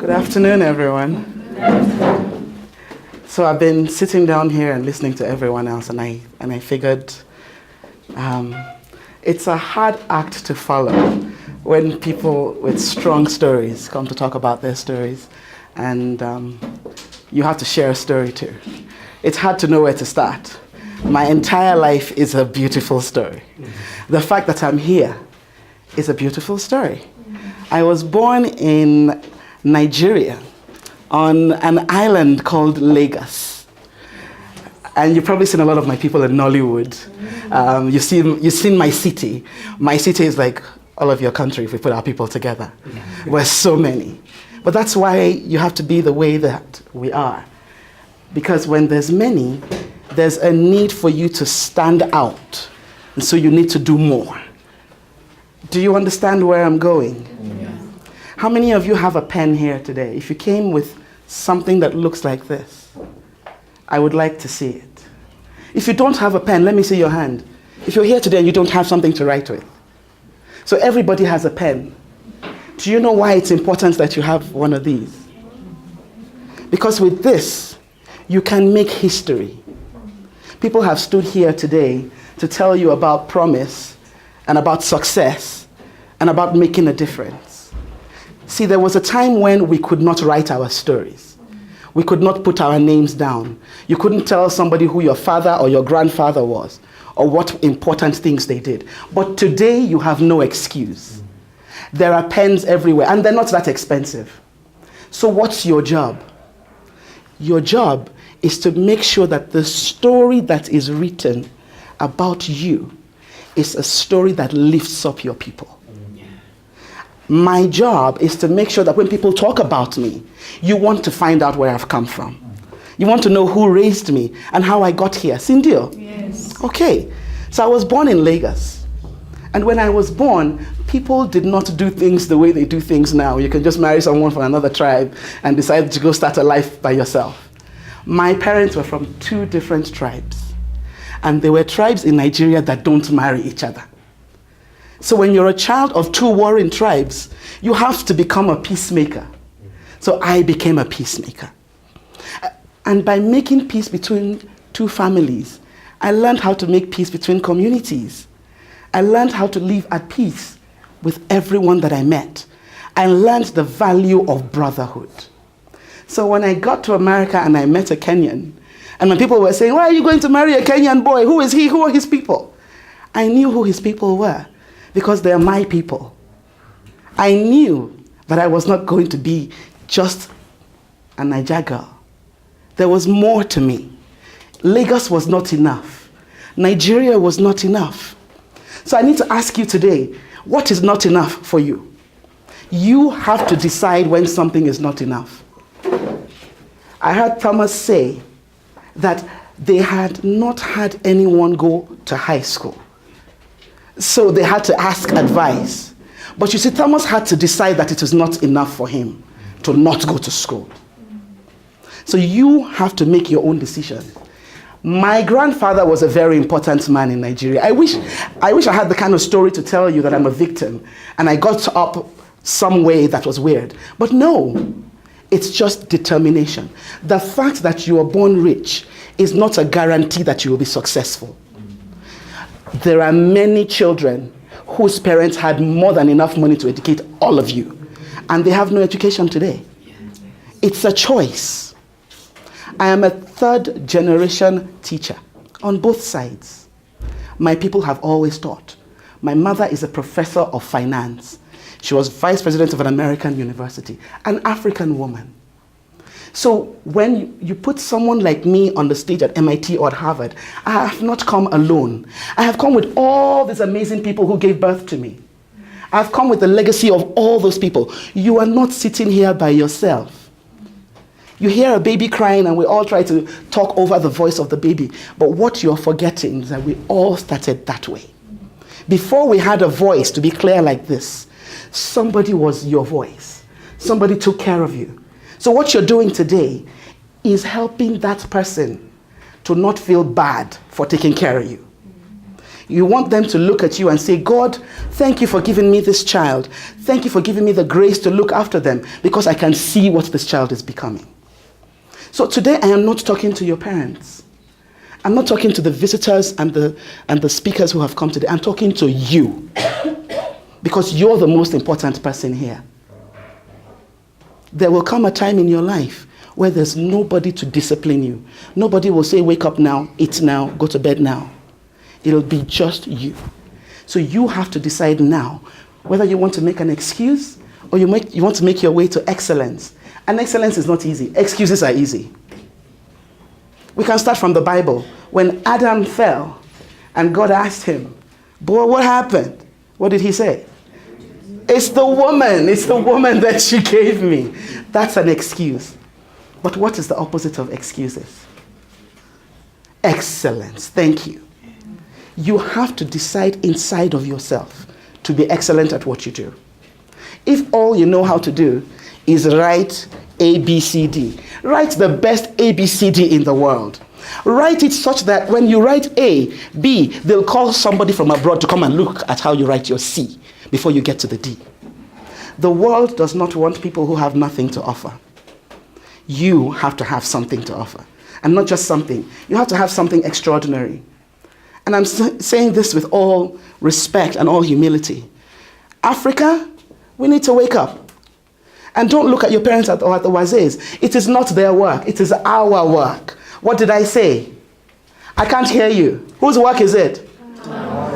Good afternoon, everyone. So I've been sitting down here and listening to everyone else, and I figured it's a hard act to follow when people with strong stories come to talk about their stories, and you have to share a story too. It's hard to know where to start. My entire life is a beautiful story. The fact that I'm here is a beautiful story. I was born in Nigeria on an island called Lagos. And you've probably seen a lot of my people in Nollywood. You've seen my city. My city is like all of your country if we put our people together. We're so many. But that's why you have to be the way that we are. Because when there's many, there's a need for you to stand out. And so you need to do more. Do you understand where I'm going? Yeah. How many of you have a pen here today? If you came with something that looks like this, I would like to see it. If you don't have a pen, let me see your hand. If you're here today and you don't have something to write with. So everybody has a pen. Do you know why it's important that you have one of these? Because with this, you can make history. People have stood here today to tell you about promise and about success and about making a difference. See, there was a time when we could not write our stories. We could not put our names down. You couldn't tell somebody who your father or your grandfather was or what important things they did. But today you have no excuse. There are pens everywhere and they're not that expensive. So what's your job? Your job is to make sure that the story that is written about you is a story that lifts up your people. My job is to make sure that when people talk about me, you want to find out where I've come from. You want to know who raised me and how I got here. Sindio? Yes. Okay. So I was born in Lagos. And when I was born, people did not do things the way they do things now. You can just marry someone from another tribe and decide to go start a life by yourself. My parents were from two different tribes. And there were tribes in Nigeria that don't marry each other. So when you're a child of two warring tribes, you have to become a peacemaker. So I became a peacemaker. And by making peace between two families, I learned how to make peace between communities. I learned how to live at peace with everyone that I met. I learned the value of brotherhood. So when I got to America and I met a Kenyan, and when people were saying, why are you going to marry a Kenyan boy? Who is he? Who are his people? I knew who his people were because they're my people. I knew that I was not going to be just a Niger girl. There was more to me. Lagos was not enough. Nigeria was not enough. So I need to ask you today, what is not enough for you? You have to decide when something is not enough. I heard Thomas say that they had not had anyone go to high school. So they had to ask advice. But you see, Thomas had to decide that it was not enough for him to not go to school. So you have to make your own decision. My grandfather was a very important man in Nigeria. I wish I had the kind of story to tell you that I'm a victim and I got up some way that was weird. But no, it's just determination. The fact that you are born rich is not a guarantee that you will be successful. There are many children whose parents had more than enough money to educate all of you, and they have no education today. It's a choice. I am a third generation teacher on both sides. My people have always taught. My mother is a professor of finance. She was vice president of an American university, an African woman. So when you put someone like me on the stage at MIT or at Harvard, I have not come alone. I have come with all these amazing people who gave birth to me. I've come with the legacy of all those people. You are not sitting here by yourself. You hear a baby crying and we all try to talk over the voice of the baby. But what you're forgetting is that we all started that way. Before we had a voice to be clear like this, somebody was your voice. Somebody took care of you. So what you're doing today is helping that person to not feel bad for taking care of you. You want them to look at you and say, God, thank you for giving me this child. Thank you for giving me the grace to look after them because I can see what this child is becoming. So today I am not talking to your parents. I'm not talking to the visitors and the speakers who have come today. I'm talking to you because you're the most important person here. There will come a time in your life where there's nobody to discipline you. Nobody will say, wake up now, eat now, go to bed now. It'll be just you. So you have to decide now whether you want to make an excuse or you want to make your way to excellence. And excellence is not easy. Excuses are easy. We can start from the Bible. When Adam fell and God asked him, boy, what happened? What did he say? It's the woman that she gave me. That's an excuse. But what is the opposite of excuses? Excellence. Thank you. You have to decide inside of yourself to be excellent at what you do. If all you know how to do is write A, B, C, D, write the best A, B, C, D in the world. Write it such that when you write A, B, they'll call somebody from abroad to come and look at how you write your C before you get to the D. The world does not want people who have nothing to offer. You have to have something to offer. And not just something. You have to have something extraordinary. And I'm saying this with all respect and all humility. Africa, we need to wake up. And don't look at your parents or at the Wazés. It is not their work. It is our work. What did I say? I can't hear you. Whose work is it?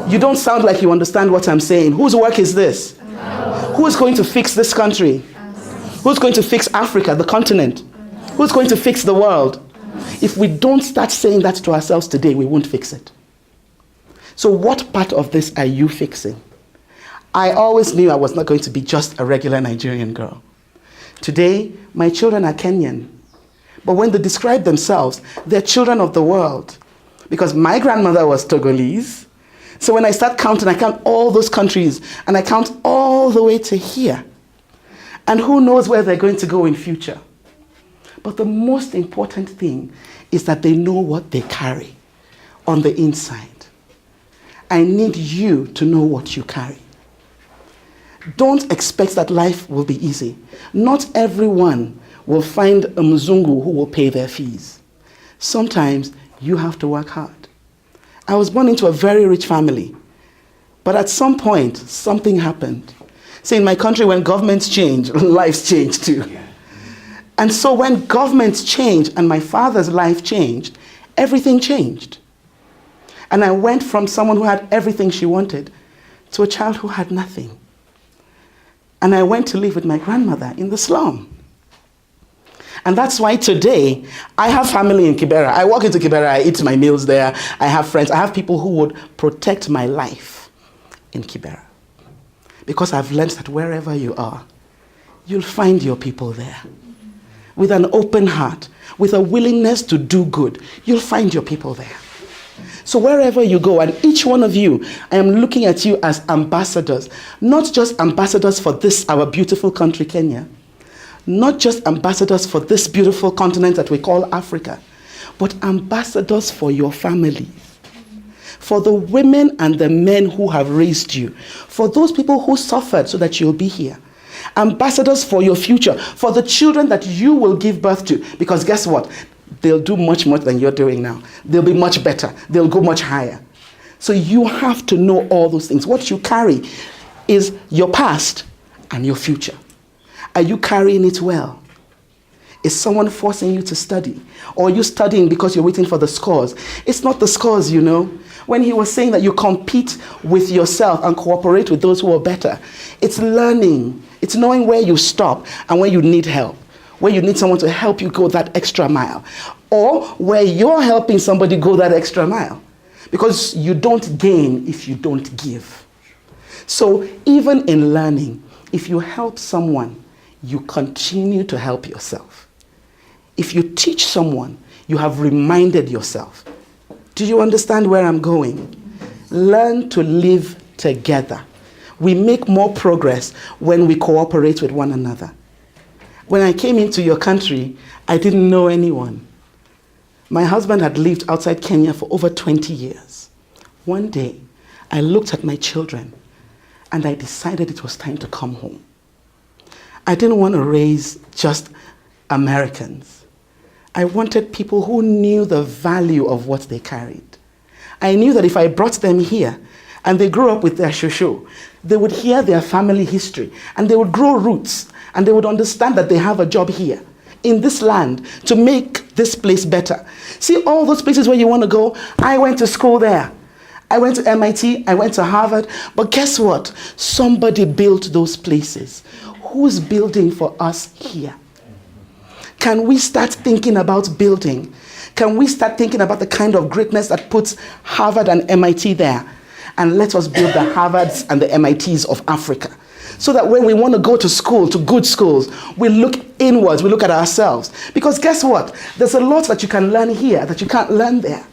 You don't sound like you understand what I'm saying. Whose work is this? Who's going to fix this country? Who's going to fix Africa, the continent? Who's going to fix the world? If we don't start saying that to ourselves today, we won't fix it. So what part of this are you fixing? I always knew I was not going to be just a regular Nigerian girl. Today, my children are Kenyan. But when they describe themselves, they're children of the world. Because my grandmother was Togolese. So when I start counting, I count all those countries, and I count all the way to here. And who knows where they're going to go in future. But the most important thing is that they know what they carry on the inside. I need you to know what you carry. Don't expect that life will be easy. Not everyone will find a Mzungu who will pay their fees. Sometimes you have to work hard. I was born into a very rich family, but at some point, something happened. See, in my country, when governments change, lives change too. And so when governments changed and my father's life changed, everything changed. And I went from someone who had everything she wanted to a child who had nothing. And I went to live with my grandmother in the slum. And that's why today, I have family in Kibera. I walk into Kibera, I eat my meals there. I have friends. I have people who would protect my life in Kibera. Because I've learned that wherever you are, you'll find your people there. With an open heart, with a willingness to do good, you'll find your people there. So wherever you go, and each one of you, I am looking at you as ambassadors. Not just ambassadors for this, our beautiful country, Kenya. Not just ambassadors for this beautiful continent that we call Africa, but ambassadors for your families. For the women and the men who have raised you. For those people who suffered so that you'll be here. Ambassadors for your future. For the children that you will give birth to. Because guess what? They'll do much more than you're doing now. They'll be much better. They'll go much higher. So you have to know all those things. What you carry is your past and your future. Are you carrying it well? Is someone forcing you to study? Or are you studying because you're waiting for the scores? It's not the scores, you know. When he was saying that you compete with yourself and cooperate with those who are better, it's learning. It's knowing where you stop and where you need help. Where you need someone to help you go that extra mile. Or where you're helping somebody go that extra mile. Because you don't gain if you don't give. So even in learning, if you help someone, you continue to help yourself. If you teach someone, you have reminded yourself. Do you understand where I'm going? Learn to live together. We make more progress when we cooperate with one another. When I came into your country, I didn't know anyone. My husband had lived outside Kenya for over 20 years. One day, I looked at my children and I decided it was time to come home. I didn't want to raise just Americans. I wanted people who knew the value of what they carried. I knew that if I brought them here and they grew up with their shosho, they would hear their family history and they would grow roots and they would understand that they have a job here in this land to make this place better. See all those places where you want to go? I went to school there. I went to MIT, I went to Harvard, but guess what? Somebody built those places. Who's building for us here? Can we start thinking about building? Can we start thinking about the kind of greatness that puts Harvard and MIT there? And let us build the Harvards and the MITs of Africa. So that when we want to go to school, to good schools, we look inwards, we look at ourselves. Because guess what? There's a lot that you can learn here that you can't learn there.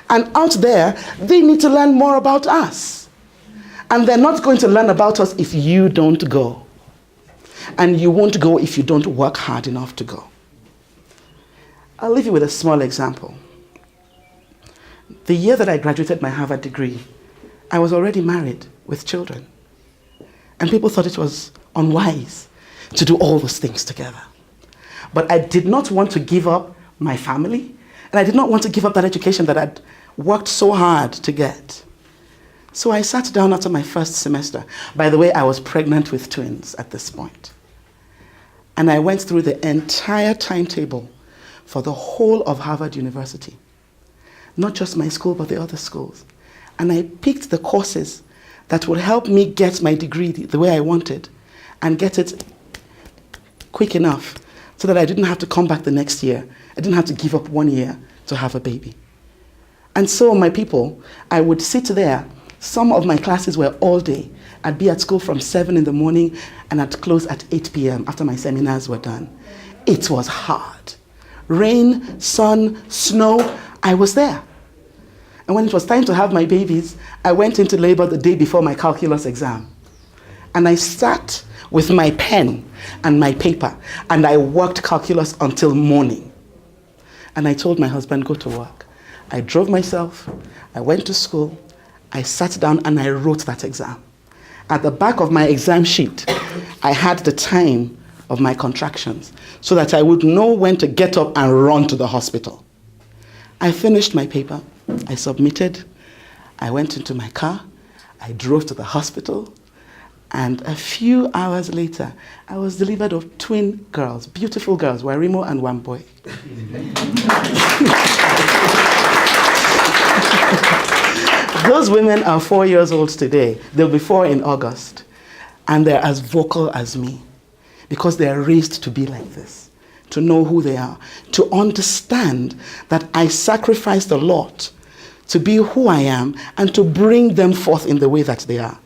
And out there, they need to learn more about us. And they're not going to learn about us if you don't go. And you won't go if you don't work hard enough to go. I'll leave you with a small example. The year that I graduated my Harvard degree, I was already married with children. And people thought it was unwise to do all those things together. But I did not want to give up my family, and I did not want to give up that education that I'd worked so hard to get. So I sat down after my first semester. By the way, I was pregnant with twins at this point. And I went through the entire timetable for the whole of Harvard University. Not just my school, but the other schools. And I picked the courses that would help me get my degree the way I wanted and get it quick enough so that I didn't have to come back the next year. I didn't have to give up 1 year to have a baby. And so my people, I would sit there. Some of my classes were all day. I'd be at school from 7 in the morning and I'd close at 8 p.m. after my seminars were done. It was hard. Rain, sun, snow, I was there. And when it was time to have my babies, I went into labor the day before my calculus exam. And I sat with my pen and my paper and I worked calculus until morning. And I told my husband, go to work. I drove myself, I went to school, I sat down and I wrote that exam. At the back of my exam sheet, I had the time of my contractions so that I would know when to get up and run to the hospital. I finished my paper, I submitted, I went into my car, I drove to the hospital, and a few hours later, I was delivered of twin girls, beautiful girls, Warimo and Wamboy. Those women are 4 years old today. They'll be 4 in August. And they're as vocal as me because they are raised to be like this, to know who they are, to understand that I sacrificed a lot to be who I am and to bring them forth in the way that they are.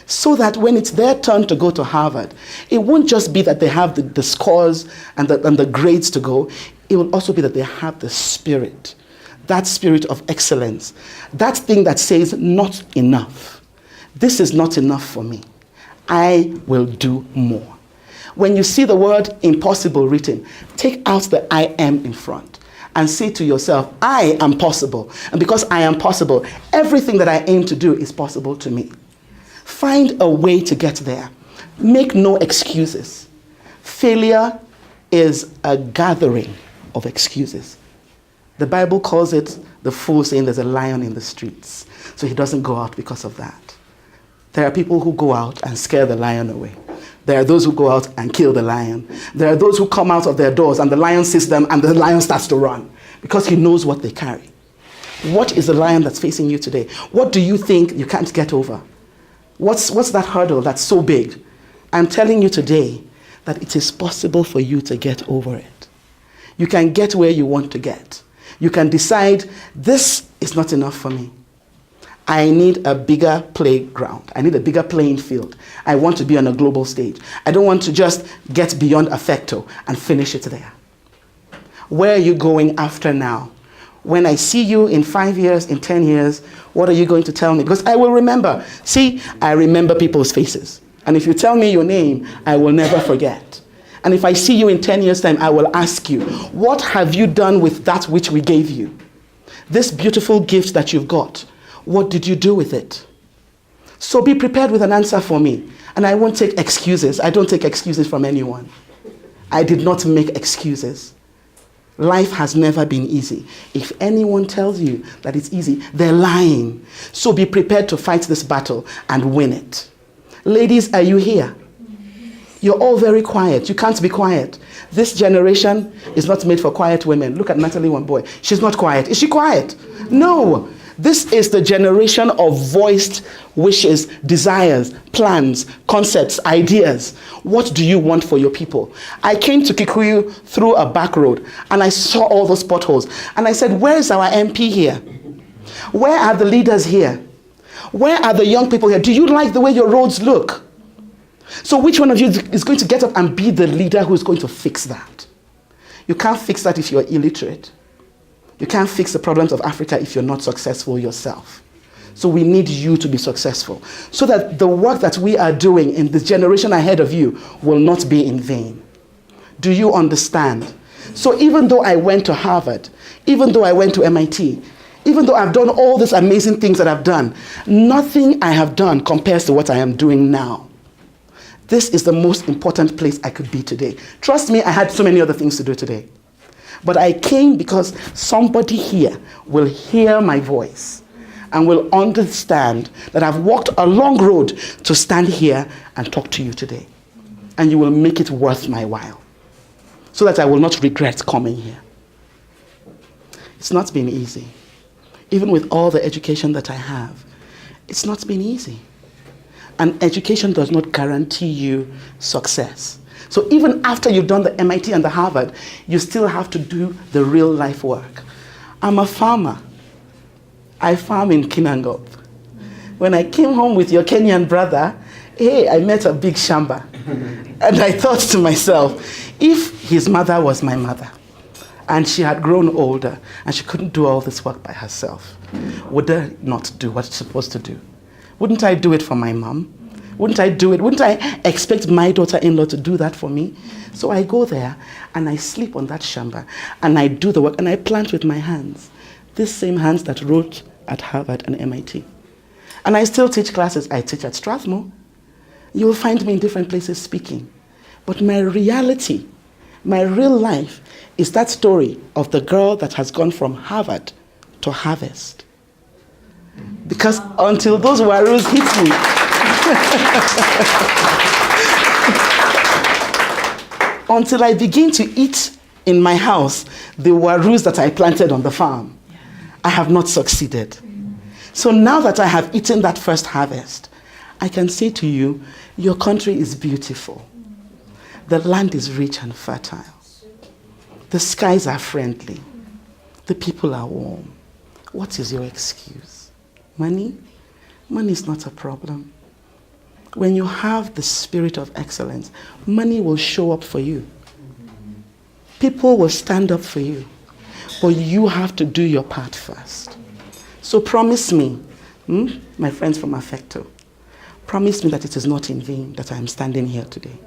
So that when it's their turn to go to Harvard, it won't just be that they have the scores and the grades to go. It will also be that they have the spirit. That spirit of excellence, that thing that says, not enough. This is not enough for me. I will do more. When you see the word impossible written, take out the I am in front and say to yourself, I am possible. And because I am possible, everything that I aim to do is possible to me. Find a way to get there. Make no excuses. Failure is a gathering of excuses. The Bible calls it the fool saying there's a lion in the streets. So he doesn't go out because of that. There are people who go out and scare the lion away. There are those who go out and kill the lion. There are those who come out of their doors and the lion sees them and the lion starts to run because he knows what they carry. What is the lion that's facing you today? What do you think you can't get over? What's that hurdle that's so big? I'm telling you today that it is possible for you to get over it. You can get where you want to get. You can decide, this is not enough for me. I need a bigger playground. I need a bigger playing field. I want to be on a global stage. I don't want to just get beyond AFFECTO and finish it there. Where are you going after now? When I see you in 5 years, in 10 years, what are you going to tell me? Because I will remember. See, I remember people's faces. And if you tell me your name, I will never forget. And if I see you in 10 years' time, I will ask you, what have you done with that which we gave you? This beautiful gift that you've got, What did you do with it? So be prepared with an answer for me. And I won't take excuses. I don't take excuses from anyone. I did not make excuses. Life has never been easy. If anyone tells you that it's easy, they're lying. So be prepared to fight this battle and win it. Ladies, are you here? You're all very quiet. You can't be quiet. This generation is not made for quiet women. Look at Natalie One Boy. She's not quiet. Is she quiet? No. This is the generation of voiced wishes, desires, plans, concepts, ideas. What do you want for your people? I came to Kikuyu through a back road and I saw all those potholes. And I said, where is our MP here? Where are the leaders here? Where are the young people here? Do you like the way your roads look? So which one of you is going to get up and be the leader who is going to fix that? You can't fix that if you're illiterate. You can't fix the problems of Africa if you're not successful yourself. So we need you to be successful so that the work that we are doing in the generation ahead of you will not be in vain. Do you understand? So even though I went to Harvard, even though I went to MIT, even though I've done all these amazing things that I've done, nothing I have done compares to what I am doing now. This is the most important place I could be today. Trust me, I had so many other things to do today. But I came because somebody here will hear my voice and will understand that I've walked a long road to stand here and talk to you today. And you will make it worth my while so that I will not regret coming here. It's not been easy. Even with all the education that I have, it's not been easy. And education does not guarantee you success. So even after you've done the MIT and the Harvard, you still have to do the real life work. I'm a farmer. I farm in Kinangop. When I came home with your Kenyan brother, hey, I met a big shamba. And I thought to myself, if his mother was my mother, and she had grown older, and she couldn't do all this work by herself, would I not do what she's supposed to do? Wouldn't I do it for my mom? Wouldn't I do it? Wouldn't I expect my daughter-in-law to do that for me? So I go there and I sleep on that shamba and I do the work and I plant with my hands. These same hands that wrote at Harvard and MIT. And I still teach classes. I teach at Strathmore. You will find me in different places speaking. But my reality, my real life, is that story of the girl that has gone from Harvard to harvest. Because until those warus hit me, until I begin to eat in my house the warus that I planted on the farm, I have not succeeded. So now that I have eaten that first harvest, I can say to you, your country is beautiful. The land is rich and fertile. The skies are friendly. The people are warm. What is your excuse? Money? Money is not a problem. When you have the spirit of excellence, money will show up for you. People will stand up for you. But you have to do your part first. So promise me, my friends from AFFECTO, promise me that it is not in vain that I am standing here today.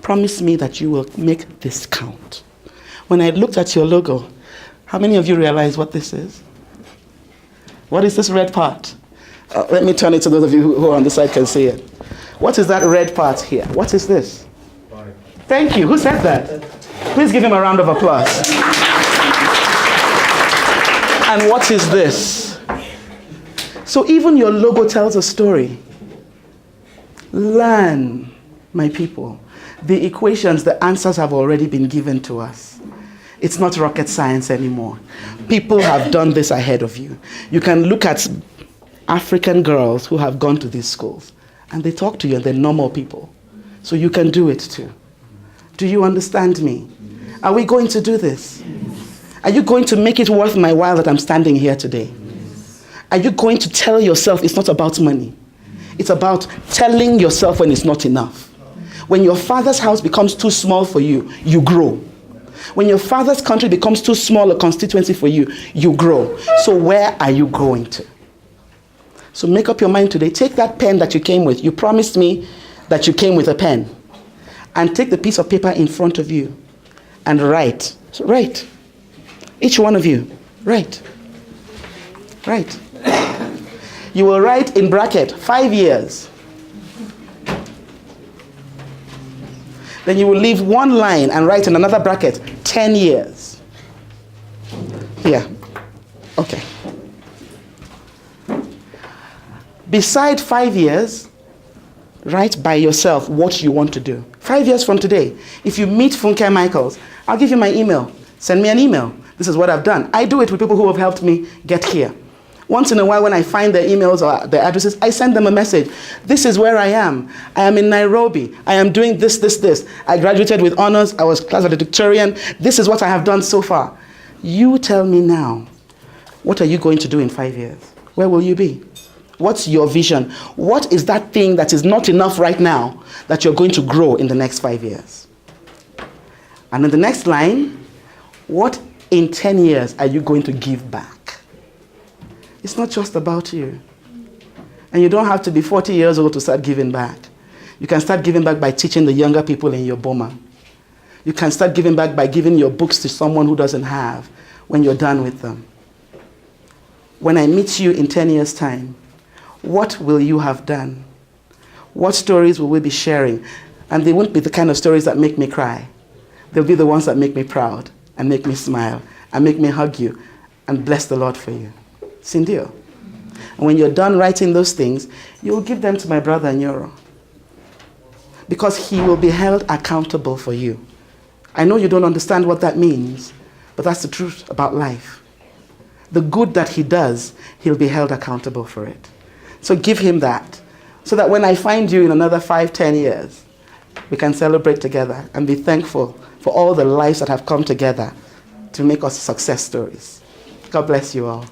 Promise me that you will make this count. When I looked at your logo, how many of you realize what this is? What is this red part? Let me turn it to those of you who are on the side can see it. What is that red part here? What is this? Thank you. Who said that? Please give him a round of applause. And what is this? So even your logo tells a story. Learn, my people. The equations, the answers have already been given to us. It's not rocket science anymore. People have done this ahead of you. You can look at African girls who have gone to these schools and they talk to you and they're normal people. So you can do it too. Do you understand me? Are we going to do this? Are you going to make it worth my while that I'm standing here today? Are you going to tell yourself it's not about money? It's about telling yourself when it's not enough. When your father's house becomes too small for you, you grow. When your father's country becomes too small a constituency for you, you grow. So where are you going to? So make up your mind today. Take that pen that you came with. You promised me that you came with a pen. And take the piece of paper in front of you and write. So write. Each one of you, write. Write. You will write in bracket 5 years. Then you will leave one line and write in another bracket 10 years. Here. Okay. Beside 5 years, write by yourself what you want to do. 5 years from today, if you meet Funke Michaels, I'll give you my email. Send me an email. This is what I've done. I do it with people who have helped me get here. Once in a while, when I find their emails or their addresses, I send them a message. This is where I am. I am in Nairobi. I am doing this, this, this. I graduated with honors. I was class valedictorian. This is what I have done so far. You tell me now, what are you going to do in 5 years? Where will you be? What's your vision? What is that thing that is not enough right now that you're going to grow in the next 5 years? And in the next line, what in 10 years are you going to give back? It's not just about you. And you don't have to be 40 years old to start giving back. You can start giving back by teaching the younger people in your boma. You can start giving back by giving your books to someone who doesn't have when you're done with them. When I meet you in 10 years' time, what will you have done? What stories will we be sharing? And they won't be the kind of stories that make me cry. They'll be the ones that make me proud and make me smile and make me hug you and bless the Lord for you. Sindio. And when you're done writing those things, you'll give them to my brother Nyoro. Because he will be held accountable for you. I know you don't understand what that means, but that's the truth about life. The good that he does, he'll be held accountable for it. So give him that, so that when I find you in another 5, 10 years, we can celebrate together and be thankful for all the lives that have come together to make us success stories. God bless you all.